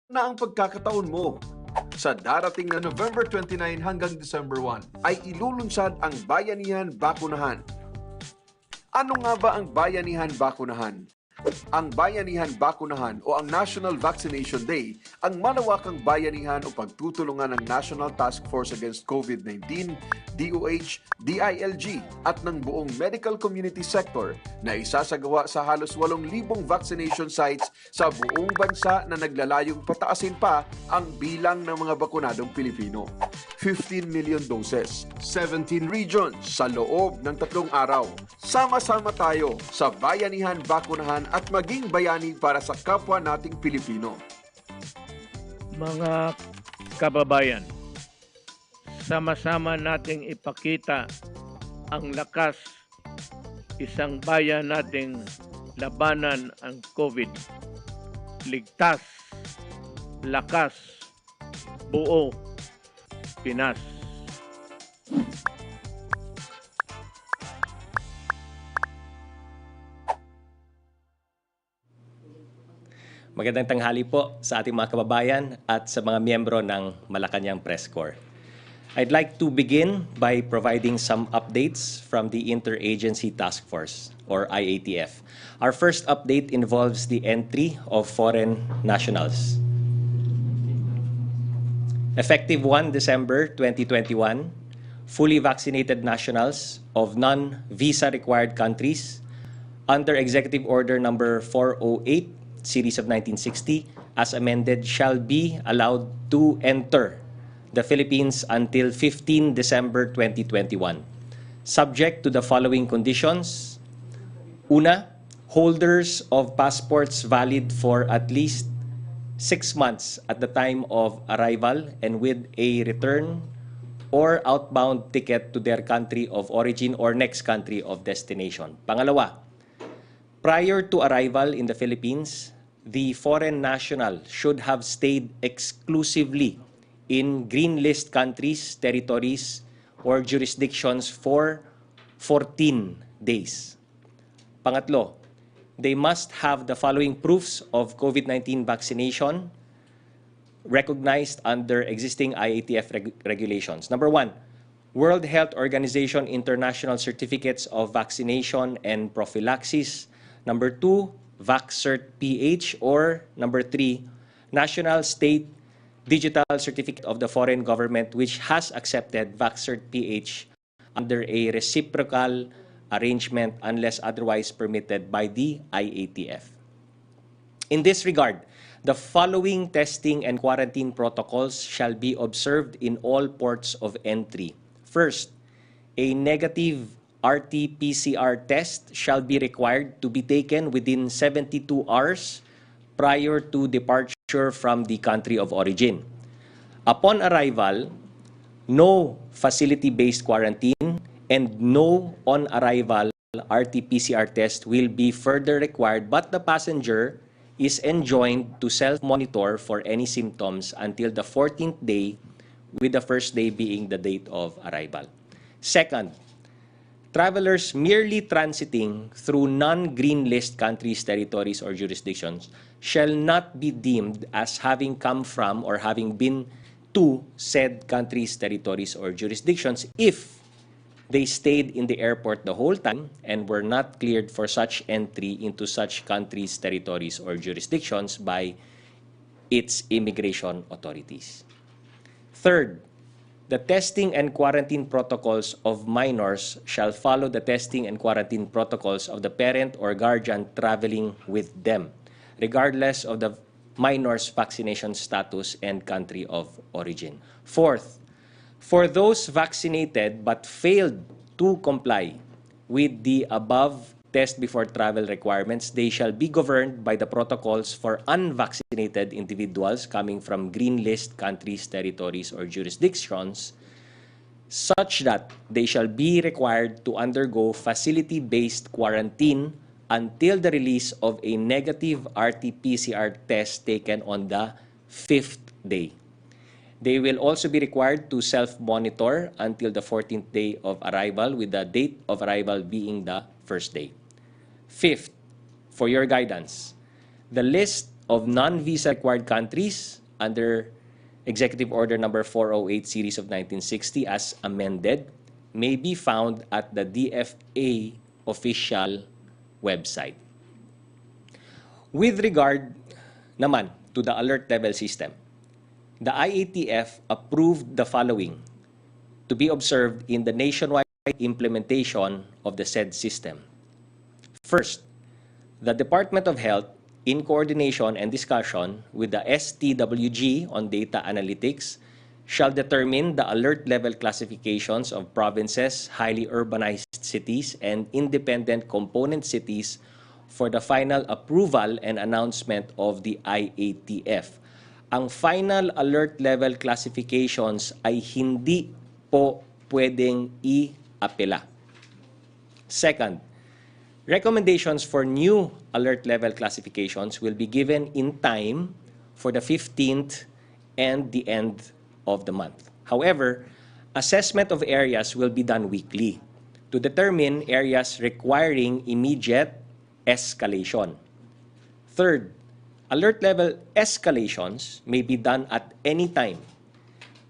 na ang pagkakataon mo. Sa darating na November 29 hanggang December 1 ay ilulunsad ang Bayanihan Bakunahan. Ano nga ba ang Bayanihan Bakunahan? Ang Bayanihan Bakunahan o ang National Vaccination Day ang malawakang bayanihan o pagtutulungan ng National Task Force Against COVID-19, DOH, DILG at ng buong medical community sector na isasagawa sa halos 8,000 vaccination sites sa buong bansa na naglalayong pataasin pa ang bilang ng mga bakunadong Pilipino. 15 million doses, 17 regions sa loob ng 3 araw. Sama-sama tayo sa Bayanihan Bakunahan at maging bayani para sa kapwa nating Pilipino. Mga kababayan, sama-sama nating ipakita ang lakas isang bayan nating labanan ang COVID. Ligtas, lakas, buo Pinas. Magandang tanghali po sa ating mga kababayan at sa mga miyembro ng Malacanang Press Corps. I'd like to begin by providing some updates from the Interagency Task Force, or IATF. Our first update involves the entry of foreign nationals. Effective 1 December 2021, fully vaccinated nationals of non-visa required countries under Executive Order number 408, Series of 1960, as amended, shall be allowed to enter the Philippines until 15 December 2021, subject to the following conditions. Una, holders of passports valid for at least 6 months at the time of arrival and with a return or outbound ticket to their country of origin or next country of destination. Pangalawa, prior to arrival in the Philippines, the foreign national should have stayed exclusively in green list countries, territories, or jurisdictions for 14 days. Pangatlo, they must have the following proofs of COVID-19 vaccination recognized under existing IATF regulations. Number 1, World Health Organization International Certificates of Vaccination and Prophylaxis. Number 2, VaxCert-PH, or number 3, National State Digital Certificate of the Foreign Government which has accepted VaxCert-PH under a reciprocal arrangement unless otherwise permitted by the IATF. In this regard, the following testing and quarantine protocols shall be observed in all ports of entry. First, a negative RT-PCR test shall be required to be taken within 72 hours prior to departure from the country of origin. Upon arrival, no facility-based quarantine and no on-arrival RT-PCR test will be further required, but the passenger is enjoined to self-monitor for any symptoms until the 14th day, with the first day being the date of arrival. Second, travelers merely transiting through non-green list countries, territories, or jurisdictions shall not be deemed as having come from or having been to said countries, territories, or jurisdictions if they stayed in the airport the whole time and were not cleared for such entry into such countries, territories, or jurisdictions by its immigration authorities. Third, the testing and quarantine protocols of minors shall follow the testing and quarantine protocols of the parent or guardian traveling with them, regardless of the minor's vaccination status and country of origin. Fourth, for those vaccinated but failed to comply with the above test before travel requirements, they shall be governed by the protocols for unvaccinated individuals coming from green list countries, territories, or jurisdictions, such that they shall be required to undergo facility-based quarantine until the release of a negative RT-PCR test taken on the 5th day. They will also be required to self-monitor until the 14th day of arrival, with the date of arrival being the first day. Fifth, for your guidance, the list of non-visa required countries under Executive Order number 408 series of 1960 as amended may be found at the DFA official website. With regard naman to the alert level system, the IATF approved the following to be observed in the nationwide implementation of the said system. First, the Department of Health, in coordination and discussion with the STWG on data analytics, shall determine the alert level classifications of provinces, highly urbanized cities, and independent component cities for the final approval and announcement of the IATF. Ang final alert level classifications ay hindi po pwedeng i-apela. Second, recommendations for new alert level classifications will be given in time for the 15th and the end of the month. However, assessment of areas will be done weekly to determine areas requiring immediate escalation. Third, alert level escalations may be done at any time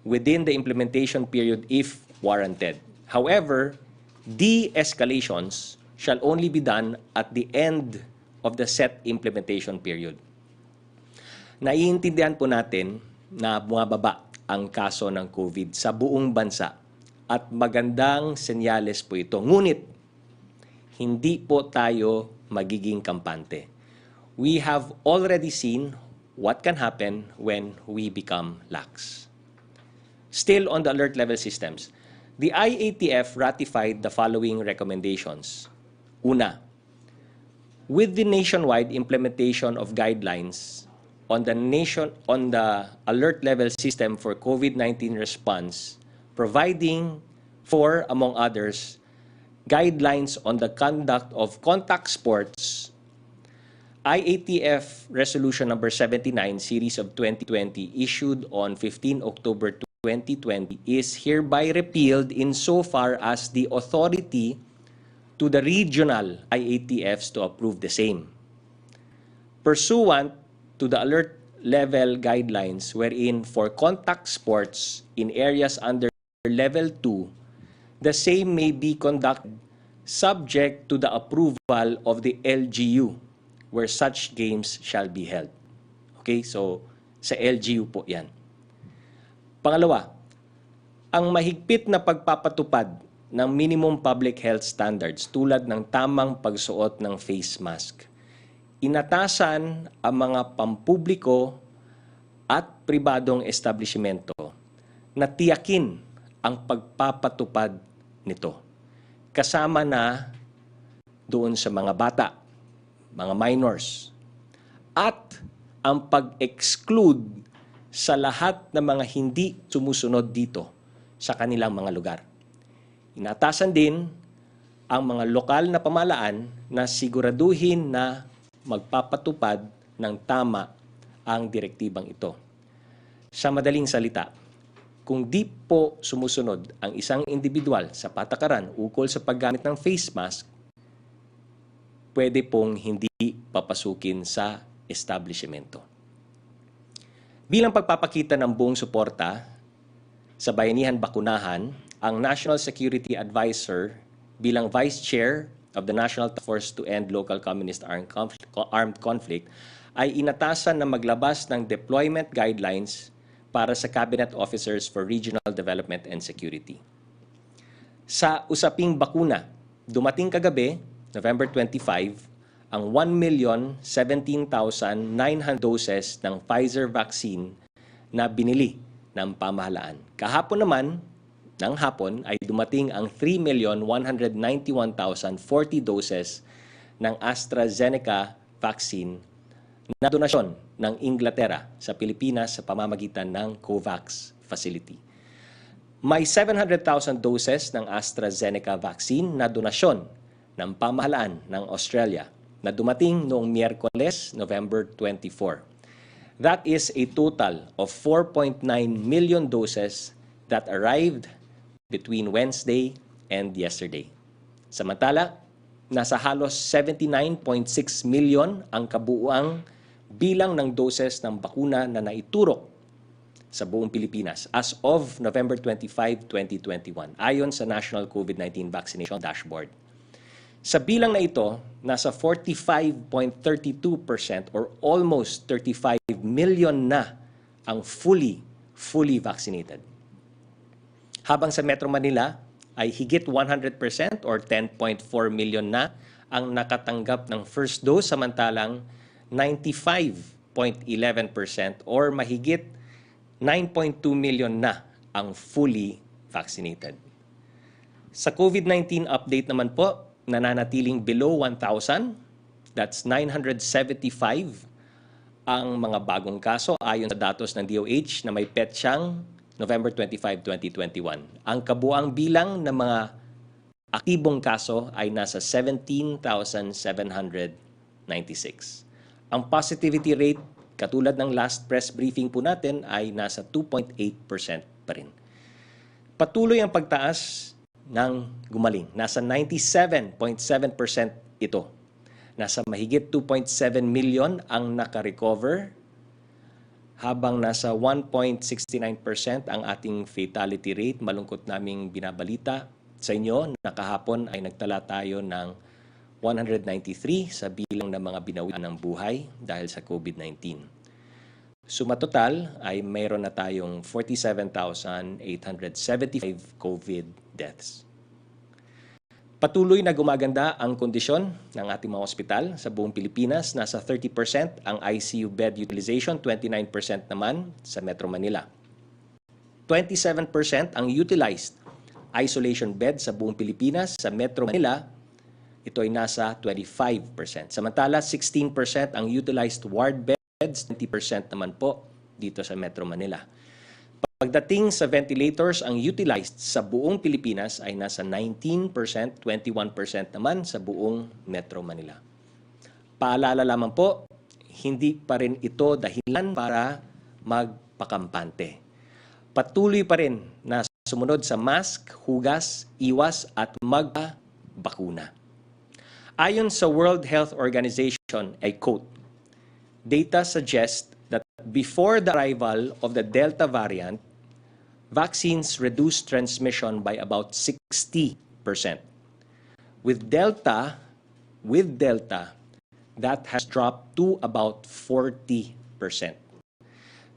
within the implementation period if warranted. However, de-escalations shall only be done at the end of the set implementation period. Naiintindihan po natin na bumababa ang kaso ng COVID sa buong bansa at magandang senyales po ito. Ngunit, hindi po tayo magiging kampante. We have already seen what can happen when we become lax. Still on the alert level systems, the IATF ratified the following recommendations. Una, with the nationwide implementation of guidelines on the alert level system for COVID-19 response, providing for, among others, guidelines on the conduct of contact sports, IATF Resolution number 79, Series of 2020, issued on 15 October 2020, is hereby repealed insofar as the authority to the regional IATFs to approve the same. Pursuant to the alert level guidelines wherein for contact sports in areas under level 2, the same may be conducted subject to the approval of the LGU where such games shall be held. Okay, so sa LGU po yan. Pangalawa, ang mahigpit na pagpapatupad ng minimum public health standards tulad ng tamang pagsuot ng face mask. Inatasan ang mga pampubliko at pribadong establishmento na tiyakin ang pagpapatupad nito. Kasama na doon sa mga bata, mga minors, at ang pag-exclude sa lahat ng mga hindi sumusunod dito sa kanilang mga lugar. Inatasan din ang mga lokal na pamahalaan na siguraduhin na magpapatupad ng tama ang direktibang ito. Sa madaling salita, kung di po sumusunod ang isang individual sa patakaran ukol sa paggamit ng face mask, pwede pong hindi papasukin sa establishmento. Bilang pagpapakita ng buong suporta sa Bayanihan Bakunahan, ang National Security Advisor bilang Vice Chair of the National Task Force to End Local Communist Armed Conflict ay inatasan na maglabas ng deployment guidelines para sa Cabinet Officers for Regional Development and Security. Sa usaping bakuna, dumating kagabi, November 25, ang 1,017,900 doses ng Pfizer vaccine na binili ng pamahalaan. Kahapon naman, ng hapon ay dumating ang 3,191,040 doses ng AstraZeneca vaccine na donasyon ng Inglaterra sa Pilipinas sa pamamagitan ng COVAX facility. May 700,000 doses ng AstraZeneca vaccine na donasyon ng pamahalaan ng Australia na dumating noong Miyerkules, November 24. That is a total of 4.9 million doses that arrived between Wednesday and yesterday. Samantala, nasa halos 79.6 million ang kabuuang bilang ng doses ng bakuna na naiturok sa buong Pilipinas as of November 25, 2021, ayon sa National COVID-19 Vaccination Dashboard. Sa bilang na ito, nasa 45.32% or almost 35 million na ang fully vaccinated. Habang sa Metro Manila ay higit 100% or 10.4 million na ang nakatanggap ng first dose, samantalang 95.11% or mahigit 9.2 million na ang fully vaccinated. Sa COVID-19 update naman po, nananatiling below 1,000. That's 975 ang mga bagong kaso ayon sa datos ng DOH na may petsang November 25, 2021. Ang kabuang bilang ng mga aktibong kaso ay nasa 17,796. Ang positivity rate, katulad ng last press briefing po natin, ay nasa 2.8% pa rin. Patuloy ang pagtaas ng gumaling. Nasa 97.7% ito. Nasa mahigit 2.7 million ang naka-recover, habang nasa 1.69% ang ating fatality rate. Malungkot naming binabalita sa inyo na kahapon ay nagtala tayo ng 193 sa bilang ng mga binawian ng buhay dahil sa COVID-19. Sumatotal ay mayroon na tayong 47,875 COVID deaths. Patuloy na gumaganda ang kondisyon ng ating mga ospital sa buong Pilipinas. Nasa 30% ang ICU bed utilization, 29% naman sa Metro Manila. 27% ang utilized isolation bed sa buong Pilipinas. Sa Metro Manila, ito ay nasa 25%. Samantala, 16% ang utilized ward beds, 20% naman po dito sa Metro Manila. Pagdating sa ventilators, ang utilized sa buong Pilipinas ay nasa 19%, 21% naman sa buong Metro Manila. Paalala lamang po, hindi pa rin ito dahilan para magpakampante. Patuloy pa rin na sumunod sa mask, hugas, iwas at magbakuna. Ayon sa World Health Organization, I quote, "Data suggest that before the arrival of the Delta variant, vaccines reduce transmission by about 60%. With Delta, that has dropped to about 40%.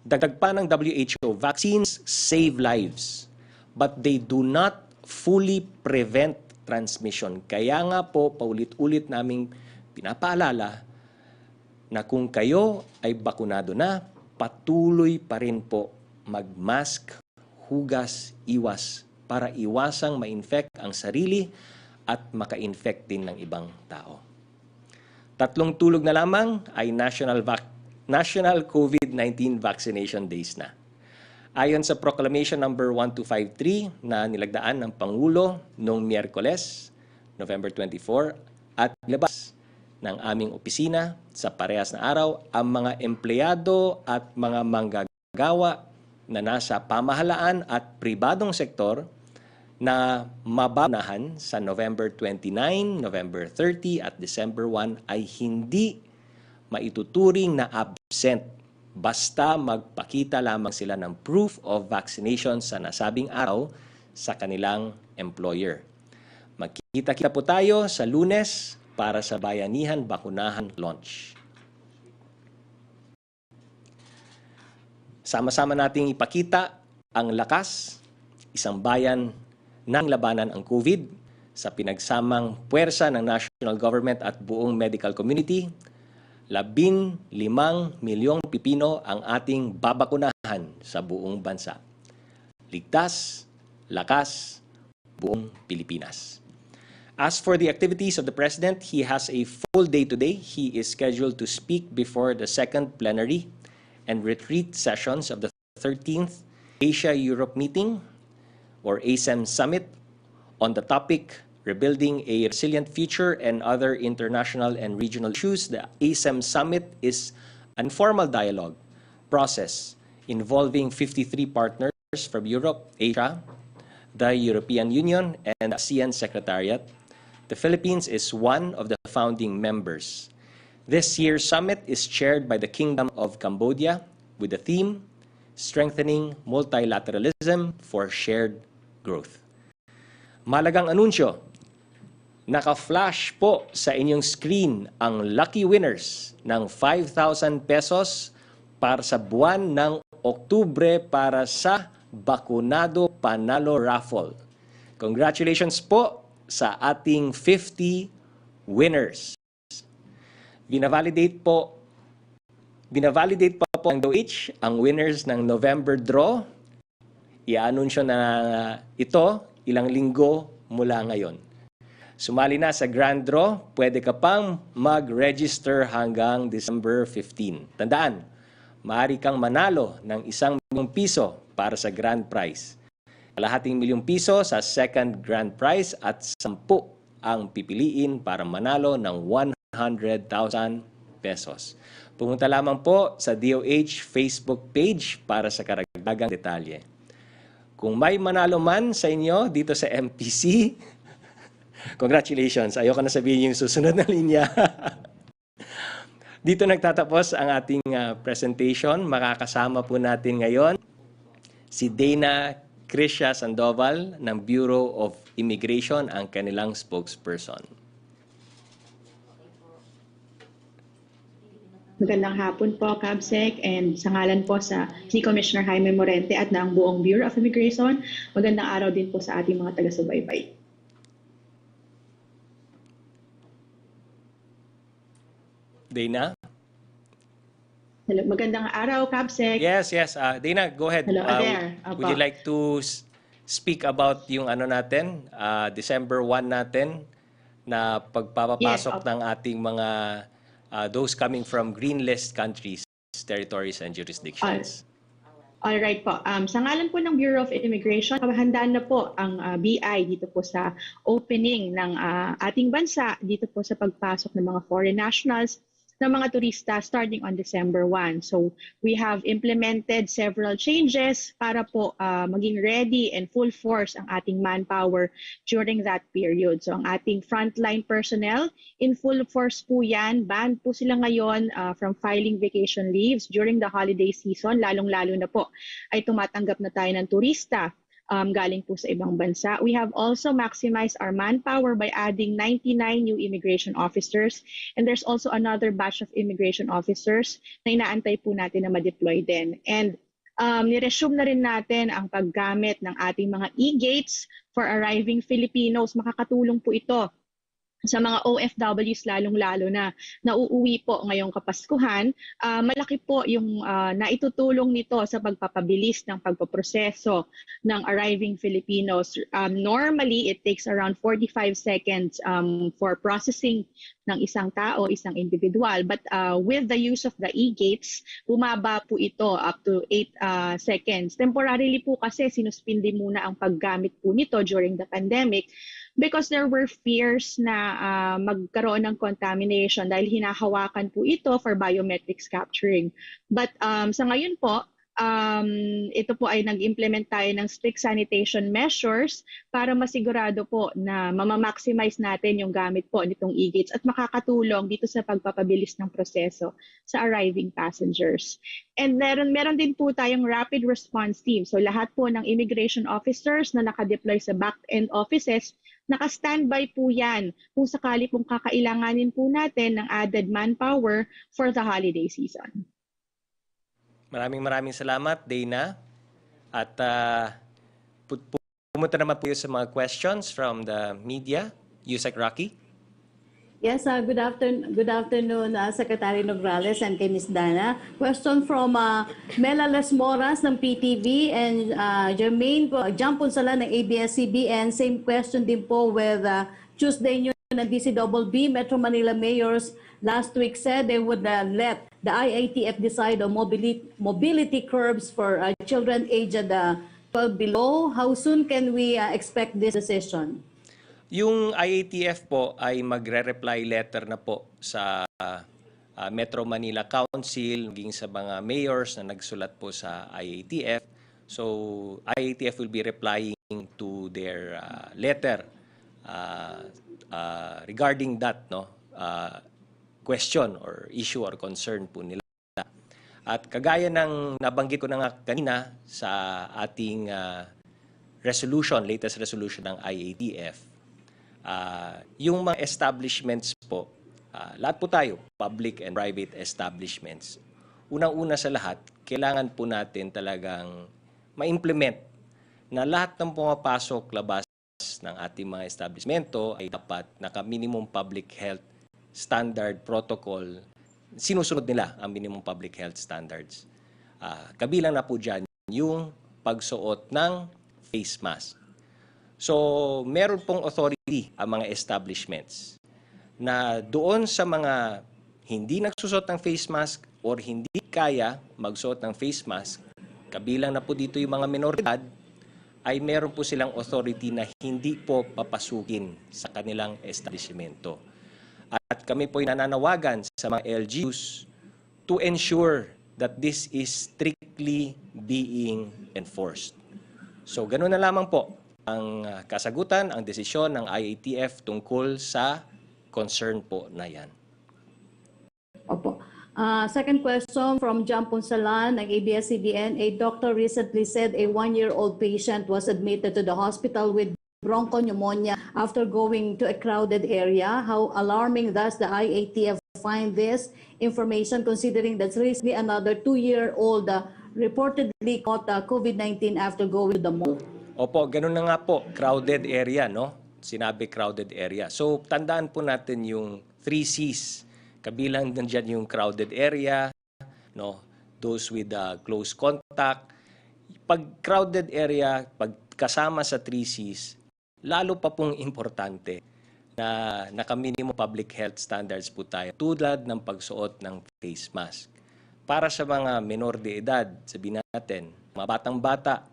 Dagdag pa ng WHO, vaccines save lives, but they do not fully prevent transmission. Kaya nga po, paulit-ulit naming pinapaalala na kung kayo ay bakunado na, patuloy pa rin po mag-mask, hugas, iwas para iwasang ma-infect ang sarili at maka-infect din ng ibang tao. 3 tulog na lamang ay National COVID-19 Vaccination Days na. Ayon sa Proclamation number 1253 na nilagdaan ng Pangulo noong Miyerkules, November 24, at labas ng aming opisina sa parehas na araw, ang mga empleyado at mga manggagawa na nasa pamahalaan at pribadong sektor na mababayaran sa November 29, November 30 at December 1 ay hindi maituturing na absent basta magpakita lamang sila ng proof of vaccination sa nasabing araw sa kanilang employer. Magkita-kita po tayo sa Lunes para sa Bayanihan Bakunahan launch. Sama-sama nating ipakita ang lakas, isang bayan ng labanan ang COVID sa pinagsamang puwersa ng national government at buong medical community. 15 milyong Pilipino ang ating babakunahan sa buong bansa. Ligtas, lakas, buong Pilipinas. As for the activities of the President, he has a full day today. He is scheduled to speak before the second plenary and retreat sessions of the 13th Asia-Europe Meeting or ASEM Summit on the topic Rebuilding a Resilient Future and Other International and Regional Issues. The ASEM Summit is an informal dialogue process involving 53 partners from Europe, Asia, the European Union, and the ASEAN Secretariat. The Philippines is one of the founding members. This year's summit is chaired by the Kingdom of Cambodia with the theme strengthening multilateralism for shared growth. Malagang anunsyo, naka-flash po sa inyong screen ang lucky winners ng 5,000 pesos para sa buwan ng Oktubre para sa Bakunado Panalo Raffle. Congratulations po sa ating 50 winners. Binavalidate pa po ng DOH ang winners ng November draw. I-anunsyo na ito ilang linggo mula ngayon. Sumali na sa grand draw, pwede ka pang mag-register hanggang December 15. Tandaan, maaari kang manalo ng 1 milyong piso para sa grand prize. Kalahating milyong piso sa second grand prize at 10 ang pipiliin para manalo ng 100,000 pesos. Pumunta lamang po sa DOH Facebook page para sa karagdagang detalye. Kung may manalo man sa inyo dito sa MPC, congratulations. Ayoko na sabihin yung susunod na linya. Dito nagtatapos ang ating presentation. Makakasama po natin ngayon si Dana Crisha Sandoval ng Bureau of Immigration, ang kanilang spokesperson. Magandang hapon po, Kabsec, and sa ngalan po sa si Commissioner Jaime Morente at ng buong Bureau of Immigration, magandang araw din po sa ating mga taga-subaybay. Dana? Hello, magandang araw, Kabsec. Yes. Dana, go ahead. Hello, there. Would you like to speak about yung ano natin, December 1 natin, na pagpapapasok ng ating mga those coming from green list countries, territories, and jurisdictions? All right po. Sa ngalan po ng Bureau of Immigration, handaan na po ang BI dito po sa opening ng ating bansa, dito po sa pagpasok ng mga foreign nationals, ng mga turista starting on December 1. So we have implemented several changes para po maging ready and full force ang ating manpower during that period. So ang ating frontline personnel, in full force po yan. Banned po sila ngayon from filing vacation leaves during the holiday season. Lalong-lalo na po ay tumatanggap na tayo ng turista galing po sa ibang bansa. We have also maximized our manpower by adding 99 new immigration officers, and there's also another batch of immigration officers na inaantay po natin na ma-deploy din. And niresume na rin natin ang paggamit ng ating mga e-gates for arriving Filipinos. Makakatulong po ito sa mga OFWs lalong-lalo na nauuwi po ngayong Kapaskuhan. Malaki po yung naitutulong nito sa pagpapabilis ng pagpaproseso ng arriving Filipinos. Normally, it takes around 45 seconds for processing ng isang tao, isang individual. But with the use of the e-gates, bumaba po ito up to 8 seconds. Temporarily po kasi sinuspindi muna ang paggamit po nito during the pandemic, because there were fears na magkaroon ng contamination dahil hinahawakan po ito for biometrics capturing. But sa ngayon po, ito po ay nag-implement tayo ng strict sanitation measures para masigurado po na mamamaximize natin yung gamit po nitong e-gates at makakatulong dito sa pagpapabilis ng proseso sa arriving passengers. And meron din po tayong rapid response team. So lahat po ng immigration officers na nakadeploy sa back-end offices, naka-standby po yan kung sakali pong kakailanganin po natin ng added manpower for the holiday season. Maraming salamat, Dana. At pumunta naman po sa mga questions from the media. Yusek Rocky. Yes, good afternoon, Secretary Nograles and kay Ms. Dana. Question from Mela Les Moras ng PTV and Jermaine Jamponsala ng ABS-CBN. Same question din po with Tuesday News ng DCBB. Metro Manila mayors last week said they would let the IATF decide on mobility curbs for children aged 12 below. How soon can we expect this decision? Yung IATF po ay magre-reply letter na po sa Metro Manila Council, maging sa mga mayors na nagsulat po sa IATF. So IATF will be replying to their letter regarding that question or issue or concern po nila. At kagaya ng nabanggit ko na nga kanina sa ating latest resolution ng IATF, yung mga establishments po, lahat po tayo, public and private establishments, unang-una sa lahat, kailangan po natin talagang ma-implement na lahat ng pumapasok, labas ng ating mga establishmento ay dapat naka-minimum public health standard protocol. Sinusunod nila ang minimum public health standards. Kabilang na po dyan yung pagsuot ng face mask. So, meron pong authority ang mga establishments na doon sa mga hindi nagsusot ng face mask or hindi kaya magsuot ng face mask, kabilang na po dito yung mga minoridad, ay meron po silang authority na hindi po papasukin sa kanilang establishmento. At kami po ay nananawagan sa mga LGUs to ensure that this is strictly being enforced. So, ganoon na lamang po ang kasagutan, ang desisyon ng IATF tungkol sa concern po na yan. Opo. Second question from John Punsalan ng ABS-CBN. A doctor recently said a 1-year-old patient was admitted to the hospital with bronchopneumonia after going to a crowded area. How alarming does the IATF find this information, considering that recently another 2-year-old reportedly caught COVID-19 after going to the mall? Opo, ganun na nga po, crowded area, no? Sinabi crowded area. So, tandaan po natin yung 3 C's. Kabilang nandiyan yung crowded area, no? Those with close contact. Pag crowded area, pag kasama sa 3 C's, lalo pa pong importante na naka-minimum public health standards po tayo tulad ng pagsuot ng face mask. Para sa mga menor de edad, sabihin natin, mga batang-bata,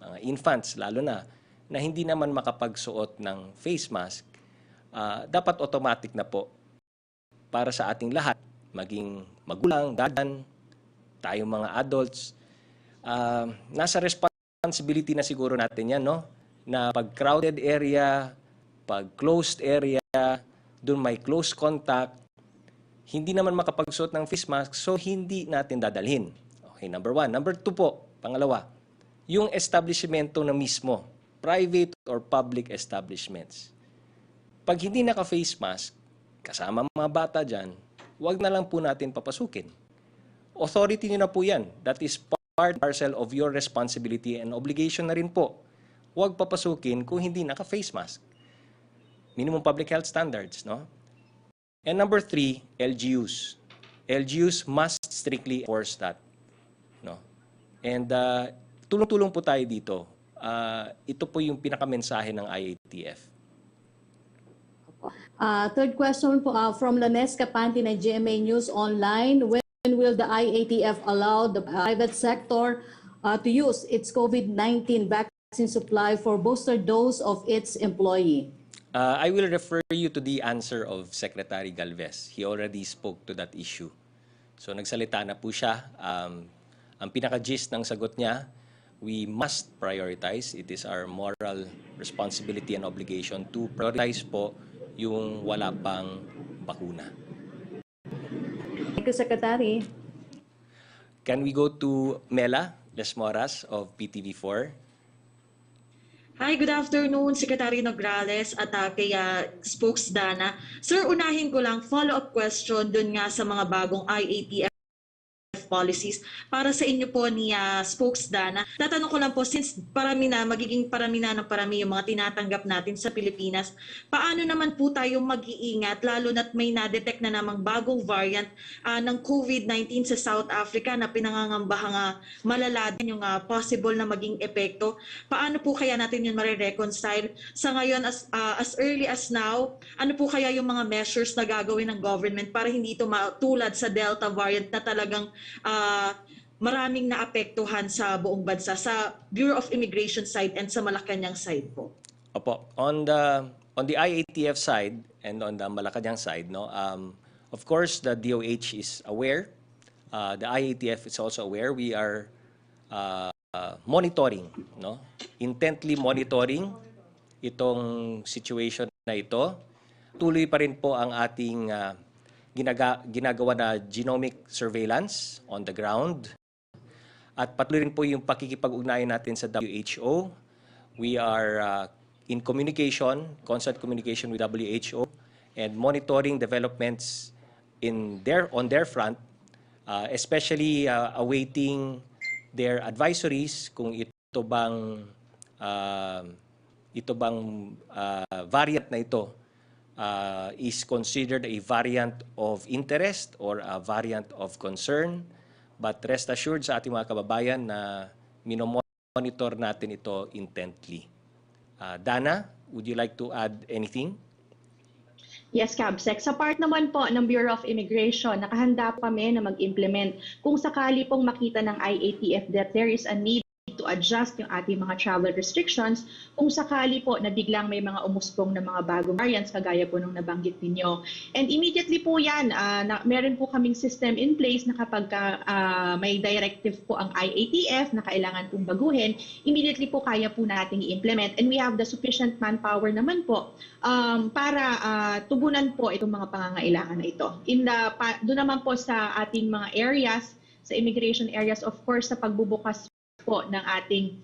mga infants lalo na hindi naman makapagsuot ng face mask, dapat automatic na po para sa ating lahat, maging magulang, dadan, tayong mga adults, nasa responsibility na siguro natin yan, no? Na pag crowded area, pag closed area, doon may close contact, hindi naman makapagsuot ng face mask, so hindi natin dadalhin. Okay, number 1. Number 2 po, pangalawa, yung establishmento na mismo, private or public establishments. Pag hindi naka-face mask, kasama mga bata dyan, huwag na lang po natin papasukin. Authority nyo na po yan. That is part and parcel of your responsibility and obligation na rin po. Huwag papasukin kung hindi naka-face mask. Minimum public health standards, no? And number 3, LGUs. LGUs must strictly enforce that, no? And tulong-tulong po tayo dito. Ito po yung pinakamensahe ng IATF. Third question po, from Lanes Capanti ng GMA News Online. When will the IATF allow the private sector to use its COVID-19 vaccine supply for booster dose of its employee? I will refer you to the answer of Secretary Galvez. He already spoke to that issue. So nagsalita na po siya. Ang pinaka-gist ng sagot niya, we must prioritize. It is our moral responsibility and obligation to prioritize po yung wala pang bakuna. Thank you, Secretary. Can we go to Mela Lesmoras of PTV4? Hi, good afternoon, Secretary Nograles at kay Spokesdana. Sir, unahin ko lang follow-up question dun nga sa mga bagong IATF policies para sa inyo po ni Spokesdana. Tatanong ko lang po, since magiging parami na ng parami yung mga tinatanggap natin sa Pilipinas, paano naman po tayo mag-iingat lalo na't may na-detect na namang bagong variant ng COVID-19 sa South Africa na pinangangambahang malala din yung possible na maging epekto? Paano po kaya natin yun marireconcile? Sa ngayon, as early as now, ano po kaya yung mga measures na gagawin ng government para hindi ito matulad sa Delta variant na talagang maraming naapektuhan sa buong bansa, sa Bureau of Immigration side and sa Malacanang side po? Opo, on the IATF side and on the Malacanang side, no, of course the DOH is aware. The IATF is also aware. We are monitoring, no, intently monitoring itong situation na ito. Tuloy pa rin po ang ating ginagawa na genomic surveillance on the ground. At patuloy rin po yung pakikipag-ugnayan natin sa WHO. We are in communication, constant communication with WHO and monitoring developments on their front, especially awaiting their advisories kung ito bang variant na ito is considered a variant of interest or a variant of concern. But rest assured sa ating mga kababayan na minomonitor natin ito intently. Dana, would you like to add anything? Yes, Cabsec. Sa part naman po ng Bureau of Immigration, nakahanda pa kami na mag-implement kung sakali pong makita ng IATF that there is a need to adjust yung ating mga travel restrictions kung sakali po na biglang may mga umusbong na mga bagong variants kagaya po nung nabanggit ninyo. And immediately po yan, meron po kaming system in place na kapag may directive po ang IATF na kailangan pong baguhin, immediately po kaya po nating i-implement. And we have the sufficient manpower naman po para tugunan po itong mga pangangailangan na ito. Doon naman po sa ating mga areas, sa immigration areas, of course, sa pagbubukas po ng ating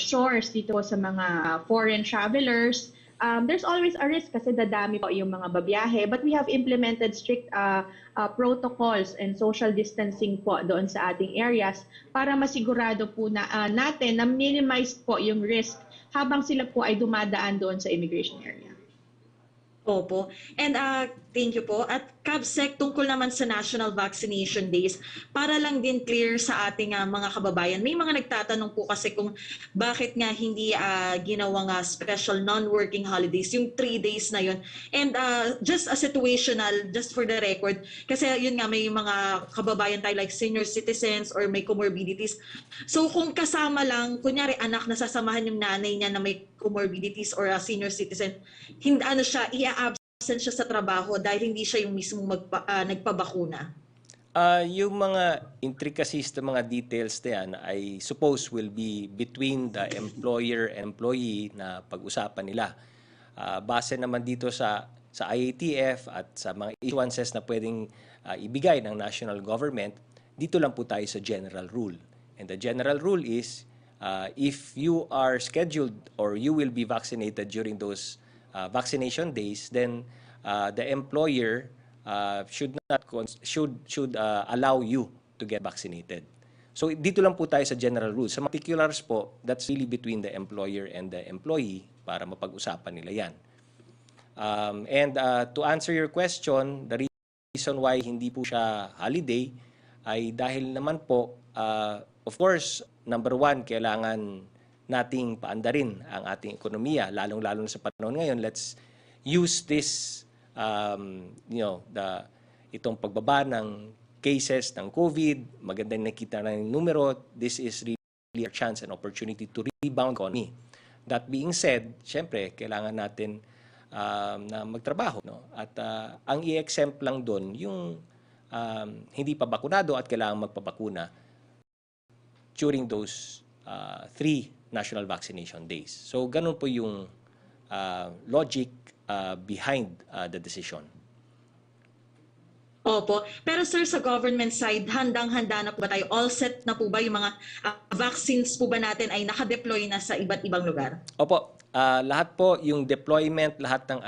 shores dito sa mga foreign travelers. There's always a risk kasi dadami po yung mga babiyahe, but we have implemented strict protocols and social distancing po doon sa ating areas para masigurado po na natin na minimize po yung risk habang sila po ay dumadaan doon sa immigration area. Opo. And thank you po. At Cabsec, tungkol naman sa National Vaccination Days, para lang din clear sa ating mga kababayan, may mga nagtatanong po kasi kung bakit nga hindi ginawang special non-working holidays, yung 3 days na yun. And just a situational, just for the record, kasi yun nga may mga kababayan tayo like senior citizens or may comorbidities. So kung kasama lang, kunyari anak na sasamahan yung nanay niya na may comorbidities or a senior citizen, hindi siya, absent siya sa trabaho dahil hindi siya yung mismo nagpabakuna? Yung mga intricacies ng mga details na yan, I suppose will be between the employer and employee na pag-usapan nila. Base naman dito sa IATF at sa mga issuances na pwedeng ibigay ng national government, dito lang po tayo sa general rule. And the general rule is, if you are scheduled or you will be vaccinated during those vaccination days, then the employer should allow you to get vaccinated. So dito lang po tayo sa general rules. Sa particulars po, that's really between the employer and the employee para mapag-usapan nila yan. And to answer your question, the reason why hindi po siya holiday ay dahil naman po, of course, number one, kailangan nating paandarin ang ating ekonomiya, lalong-lalo na sa panahon ngayon. Let's use this, itong pagbaba ng cases ng COVID, maganda nakita na yung numero, this is really a chance and opportunity to rebound economy. That being said, syempre, kailangan natin na magtrabaho. No? At ang i-exempt lang doon, yung hindi pa bakunado at kailangan magpabakuna during those 3 national vaccination days. So, ganun po yung logic behind the decision. Opo. Pero sir, sa government side, handang-handa na po ba tayo? All set na po ba yung mga vaccines po ba natin ay nakadeploy na sa iba't ibang lugar? Opo. Lahat po, yung deployment, lahat ng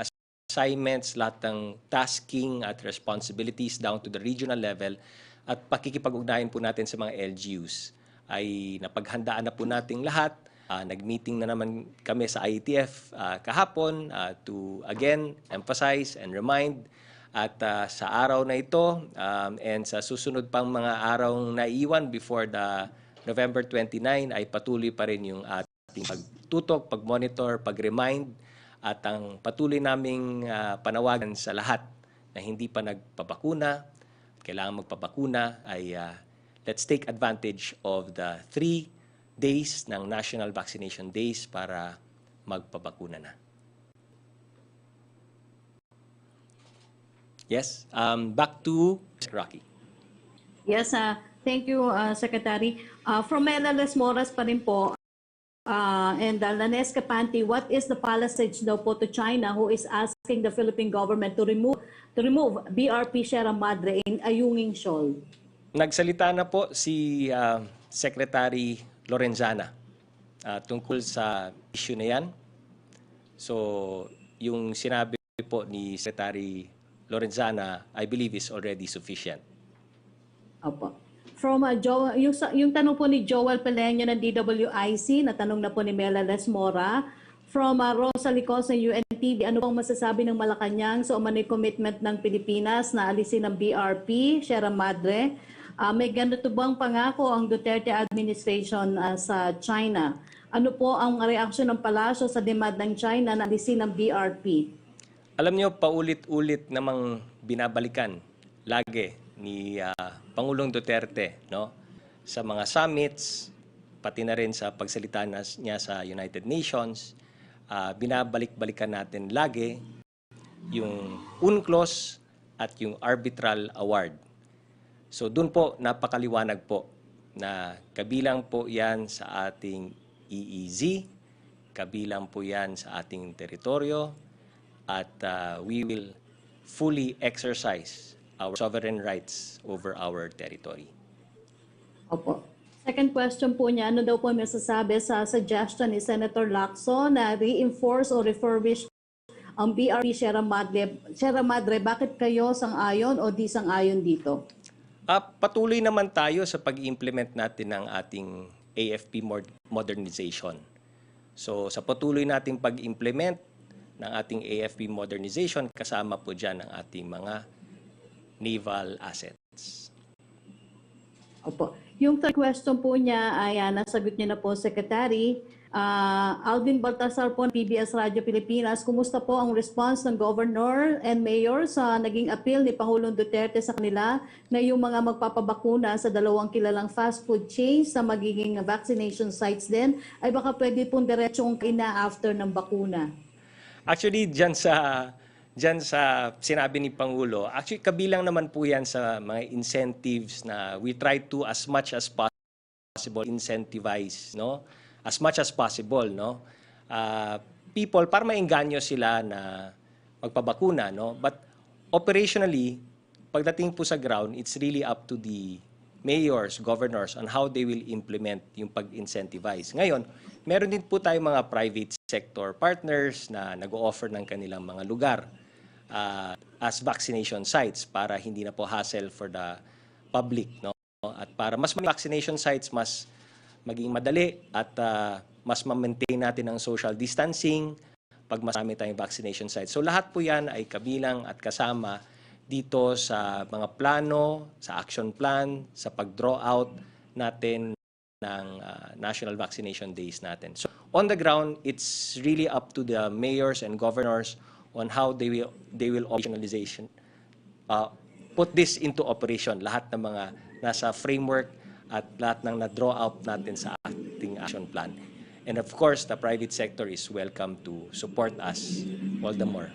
assignments, lahat ng tasking at responsibilities down to the regional level at pakikipag-ugnayan po natin sa mga LGUs ay napaghandaan na po nating lahat. Nag-meeting na naman kami sa IATF kahapon to again emphasize and remind at sa araw na ito and sa susunod pang mga araw na iwan before the November 29 ay patuloy pa rin yung ating pagtutok, pag-monitor, pag-remind at ang patuloy naming panawagan sa lahat na hindi pa nagpabakuna, kailangan magpabakuna ay let's take advantage of the 3 days ng National Vaccination Days para magpabakuna na. Yes, back to Rocky. Yes, thank you, Secretary. From Melales Moras pa rin po, and Lanes Capante, what is the passage daw po to China who is asking the Philippine government to remove to remove BRP Sierra Madre in Ayungin Shoal? Nagsalita na po si Secretary Lorenzana tungkol sa issue na yan. So, yung sinabi po ni Secretary Lorenzana, I believe is already sufficient. Opo. From yung tanong po ni Joel Peleño ng DWIC, na tanong na po ni Mela Lesmora. From Rosa Licos ng UNTV, ano pong masasabi ng Malacanang sa umano'y commitment ng Pilipinas na alisin ng BRP, Sierra Madre? May ganito bang pangako ang Duterte administration sa China? Ano po ang reaksyon ng palasyo sa demand ng China na alisin ng BRP? Alam niyo, paulit-ulit namang binabalikan lagi ni Pangulong Duterte, no, sa mga summits, pati na rin sa pagsalita niya sa United Nations. Binabalik-balikan natin lagi yung UNCLOS at yung Arbitral Award. So doon po napakaliwanag po na kabilang po yan sa ating EEZ, kabilang po yan sa ating teritoryo, at we will fully exercise our sovereign rights over our territory. Opo. Second question po niya, ano daw po masasabi sa suggestion ni Senator Lacson na reinforce o refurbish ang BRP Sierra Madre? Sierra Madre, bakit kayo sang-ayon o di sang-ayon dito? Patuloy naman tayo sa pag-implement natin ng ating AFP modernization. So sa patuloy nating pag-implement ng ating AFP modernization, kasama po dyan ang ating mga naval assets. Opo. Yung third question po niya ay nasagot niya na po, Secretary. Alvin Baltasar po ng PBS Radio Pilipinas, kumusta po ang response ng Governor and Mayor sa naging appeal ni Pangulong Duterte sa kanila na yung mga magpapabakuna sa dalawang kilalang fast food chains sa magiging vaccination sites din ay baka pwede pong diretsong ina after ng bakuna? Actually, dyan sa sinabi ni Pangulo, actually kabilang naman po yan sa mga incentives na we try to as much as possible incentivize, no? As much as possible, no? People, para maengganyo sila na magpabakuna, no? But operationally, pagdating po sa ground, it's really up to the mayors, governors on how they will implement yung pag-incentivize. Ngayon, meron din po tayong mga private sector partners na nag-o-offer ng kanilang mga lugar as vaccination sites para hindi na po hassle for the public, no? At para mas vaccination sites, mas maging madali at mas ma-maintain natin ang social distancing pag marami tayong vaccination sites. So lahat po yan ay kabilang at kasama dito sa mga plano, sa action plan, sa pag-draw out natin ng national vaccination days natin. So on the ground, it's really up to the mayors and governors on how they will operationalization, put this into operation, lahat ng mga nasa framework at lahat ng na-draw out natin sa ating action plan. And of course, the private sector is welcome to support us all the more.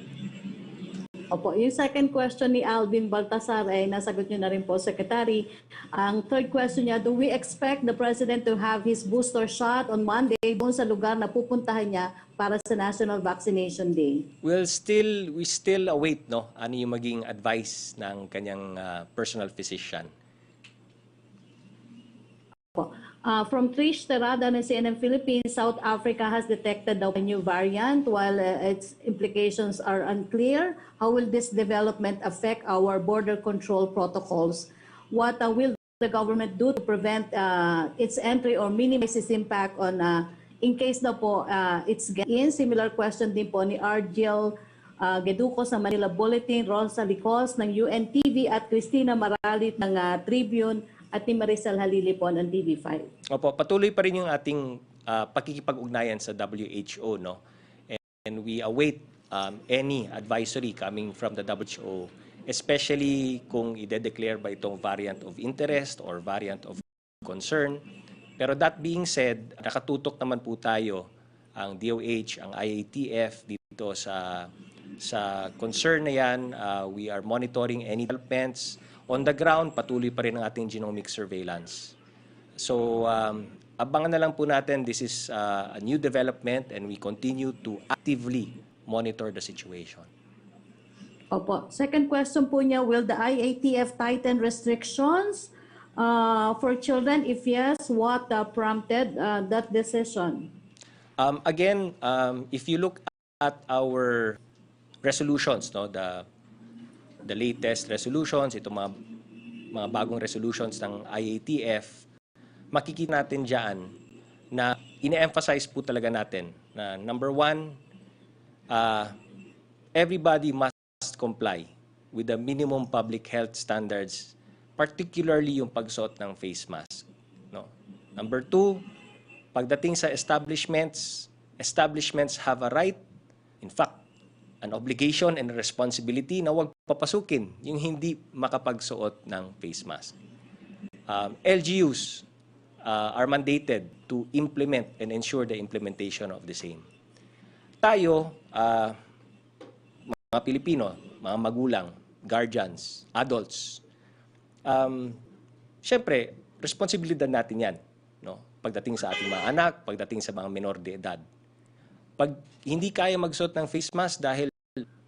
Opo, yung second question ni Alvin Baltasar ay nasagot niyo na rin po, Secretary. Ang third question niya, do we expect the President to have his booster shot on Monday doon sa lugar na pupuntahan niya para sa National Vaccination Day? We still await, no, ano yung maging advice ng kanyang personal physician. From Trish Terada ng CNN Philippines, South Africa has detected a new variant while its implications are unclear. How will this development affect our border control protocols? What will the government do to prevent its entry or minimize its impact on in case na po it's in? Similar question din po ni Argel Geducos ng Manila Bulletin, Rosa Licos ng UNTV at Christina Maralit ng Tribune at ni Maricel Halili po ng TV5. Opo, patuloy pa rin yung ating pakikipag-ugnayan sa WHO, no? And we await any advisory coming from the WHO, especially kung i-declare ba itong variant of interest or variant of concern. Pero that being said, nakatutok naman po tayo, ang DOH, ang IATF dito sa concern na yan. We are monitoring any developments. On the ground, patuloy pa rin ang ating genomic surveillance. So, abangan na lang po natin, this is a new development and we continue to actively monitor the situation. Opo. Second question po niya, will the IATF tighten restrictions for children? If yes, what prompted that decision? Again, if you look at our resolutions, no, the latest resolutions, itong mga bagong resolutions ng IATF, makikita natin diyan na ine-emphasize po talaga natin na number one, everybody must comply with the minimum public health standards, particularly yung pagsuot ng face mask. No? Number two, pagdating sa establishments have a right, in fact, an obligation and a responsibility na huwag papasukin yung hindi makapagsuot ng face mask. LGUs are mandated to implement and ensure the implementation of the same. Tayo, mga Pilipino, mga magulang, guardians, adults, syempre, responsibilidad natin yan. No? Pagdating sa ating mga anak, pagdating sa mga menor de edad. Pag hindi kaya magsuot ng face mask dahil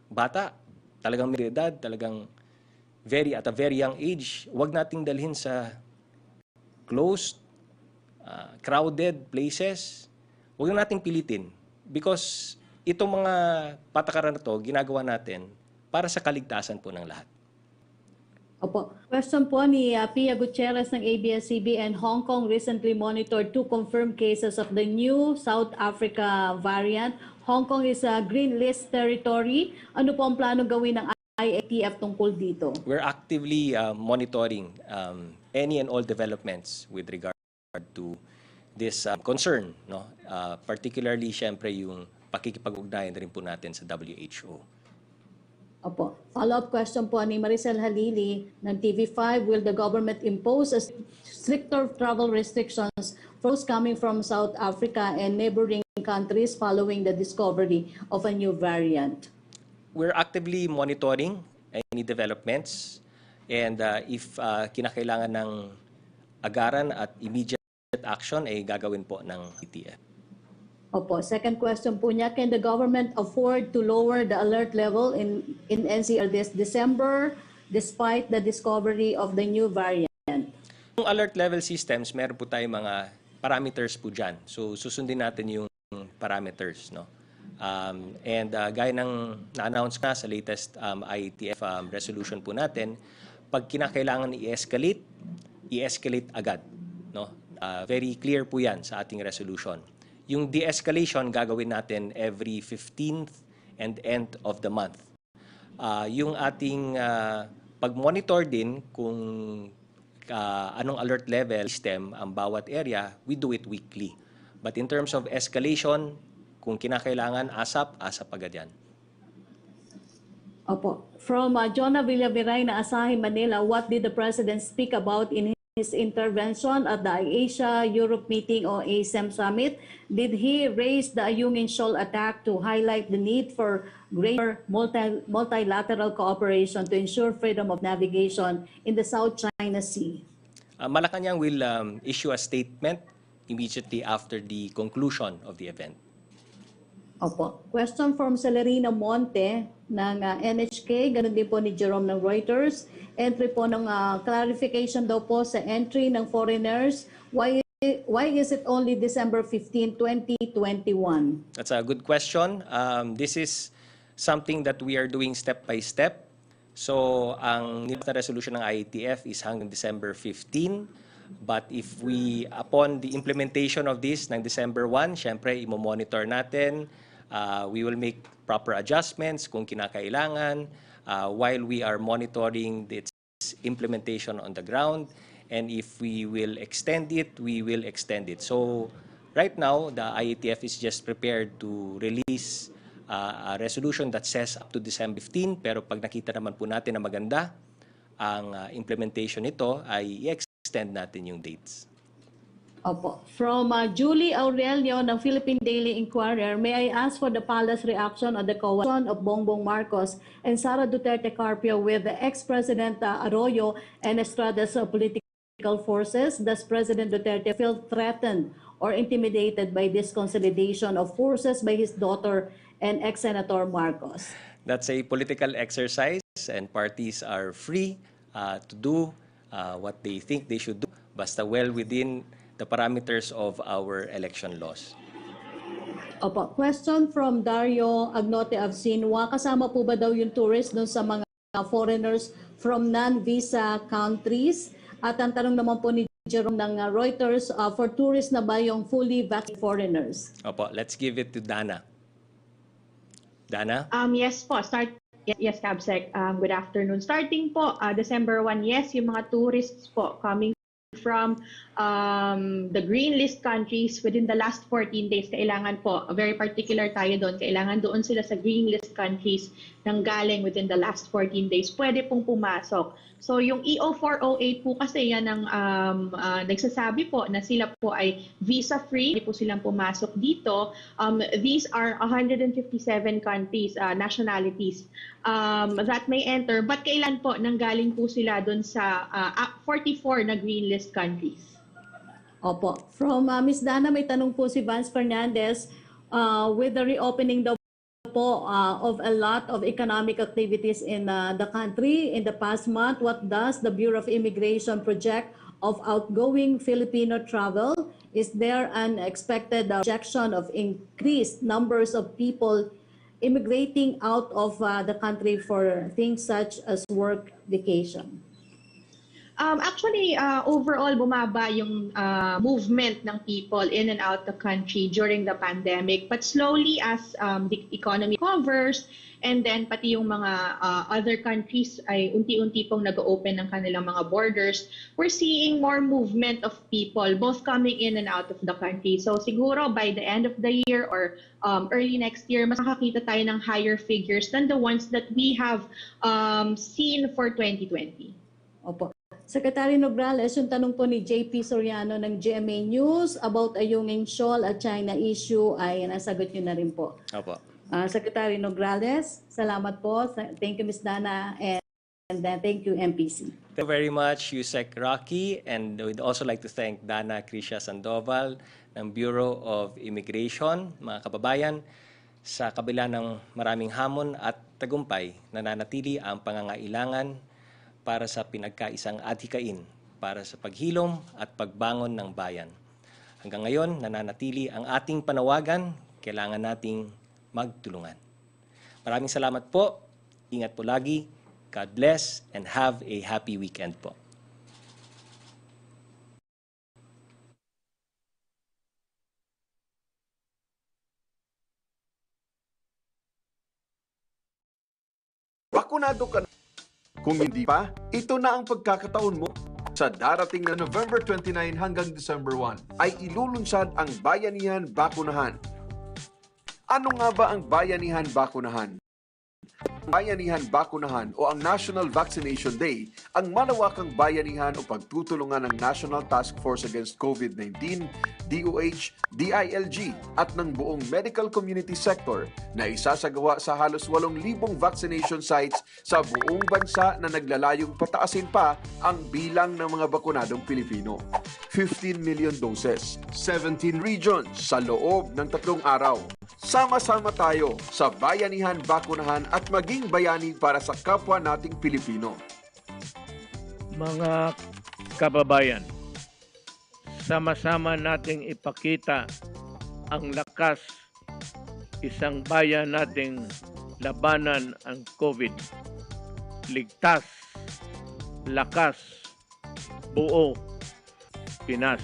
bata, talagang menor de edad, talagang at a very young age, huwag nating dalhin sa closed, crowded places. Huwag nating pilitin. Because itong mga patakaran na to, ginagawa natin para sa kaligtasan po ng lahat. Opo. Question po ni Pia Gutierrez ng ABS-CBN. Hong Kong recently monitored 2 confirmed cases of the new South Africa variant. Hong Kong is a green list territory. Ano po ang plano gawin ng IATF tungkol dito? We're actively monitoring any and all developments with regard to this concern, no? Particularly, syempre, yung pakikipag-ugnayan rin po natin sa WHO. Opo. Follow-up question po ni Maricel Halili ng TV5. Will the government impose a stricter travel restrictions for those coming from South Africa and neighboring countries following the discovery of a new variant? We're actively monitoring any developments, and if kinakailangan ng agaran at immediate action, ay gagawin po ng IATF. Opo. Second question po niya, can the government afford to lower the alert level in NCR this December despite the discovery of the new variant? Yung alert level systems, meron po tayong mga parameters po dyan. So, susundin natin yung parameters, no? Gaya ng na-announce nga sa latest IATF resolution po natin, pag kinakailangan i-escalate agad, no? Very clear po yan sa ating resolution. Yung de-escalation gagawin natin every 15th and end of the month. Yung ating pag-monitor din kung anong alert level system ang bawat area, we do it weekly. But in terms of escalation, kung kinakailangan, ASAP agad yan. Opo. From Jonah Villaviray na Asahi, Manila, what did the President speak about in his intervention at the Asia-Europe meeting o ASEM summit? Did he raise the Ayungin Shoal attack to highlight the need for greater multilateral cooperation to ensure freedom of navigation in the South China Sea? Malacanang will issue a statement immediately after the conclusion of the event. Opo. Question from Celerina Monte ng NHK, ganun din po ni Jerome ng Reuters. Entry po ng clarification daw po sa entry ng foreigners. Why is it only December 15, 2021? That's a good question. This is something that we are doing step by step. So, ang nilabas na resolution ng IATF is hanggang December 15. But if upon the implementation of this ng December 1, syempre, imo-monitor natin. We will make proper adjustments kung kinakailangan while we are monitoring its implementation on the ground. And if we will extend it, we will extend it. So right now, the IATF is just prepared to release a resolution that says up to December 15. Pero pag nakita naman po natin na maganda ang implementation nito, ay i-extend natin yung dates. Opo. From Julie Aurelio ng Philippine Daily Inquirer, may I ask for the palace reaction on the coalition of Bongbong Marcos and Sara Duterte Carpio with the ex-President Arroyo and Estrada's political forces? Does President Duterte feel threatened or intimidated by this consolidation of forces by his daughter and ex-Senator Marcos? That's a political exercise and parties are free to do what they think they should do, basta well within the parameters of our election laws. Opo. Question from Dario Agnote of Sinwa. Kasama po ba daw yung tourist doon sa mga foreigners from non-visa countries? At ang tanong naman po ni Jerome ng Reuters, for tourists na ba yung fully vaccinated foreigners? Opo, let's give it to Dana. Dana? Yes po, yes, Cabsec. Good afternoon. Starting po, December 1, yes, yung mga tourists po coming from the green list countries within the last 14 days, kailangan po, very particular tayo doon, kailangan doon sila sa green list countries nang galing within the last 14 days, pwede pong pumasok. So yung EO408 po kasi yan ang nagsasabi po na sila po ay visa-free, hindi po silang pumasok dito. These are 157 countries, nationalities that may enter, but kailan po nanggaling po sila doon sa 44 na green list countries? Opo. From Ms. Dana, may tanong po si Vance Fernandez, with the reopening daw po of a lot of economic activities in the country in the past month, what does the Bureau of Immigration project of outgoing Filipino travel? Is there an expected projection of increased numbers of people immigrating out of the country for things such as work, vacation? Actually, overall, bumaba yung movement ng people in and out the country during the pandemic. But slowly, as the economy recovers, and then pati yung mga other countries ay unti-unti pong nag-open ng kanilang mga borders, we're seeing more movement of people, both coming in and out of the country. So siguro by the end of the year or early next year, mas makakita tayo ng higher figures than the ones that we have seen for 2020. Opo. Secretary Nograles, yung tanong po ni JP Soriano ng GMA News about Ayungin Shoal at China issue ay nasagot nyo na rin po. Opo. Secretary Nograles, salamat po. Thank you, Ms. Dana, and thank you, MPC. Thank you very much, Yusek Rocky, and we'd also like to thank Dana Krisha Sandoval ng Bureau of Immigration. Mga kababayan, sa kabila ng maraming hamon at tagumpay, nananatili ang pangangailangan para sa pinagkaisang adhikain, para sa paghilom at pagbangon ng bayan. Hanggang ngayon, nananatili ang ating panawagan, kailangan nating magtulungan. Maraming salamat po, ingat po lagi, God bless, and have a happy weekend po. Bakunado ka na. Kung hindi pa, ito na ang pagkakataon mo. Sa darating na November 29 hanggang December 1 ay ilulunsad ang Bayanihan Bakunahan. Ano nga ba ang Bayanihan Bakunahan? Bayanihan Bakunahan o ang National Vaccination Day ang malawakang bayanihan o pagtutulungan ng National Task Force Against COVID-19, DOH, DILG at ng buong medical community sector na isasagawa sa halos 8,000 vaccination sites sa buong bansa na naglalayong pataasin pa ang bilang ng mga bakunadong Pilipino. 15 million doses, 17 regions sa loob ng 3 araw. Sama-sama tayo sa Bayanihan Bakunahan at maging bayani para sa kapwa nating Pilipino. Mga kababayan, sama-sama nating ipakita ang lakas isang bayan nating labanan ang COVID. Ligtas, lakas, buo, Pinas.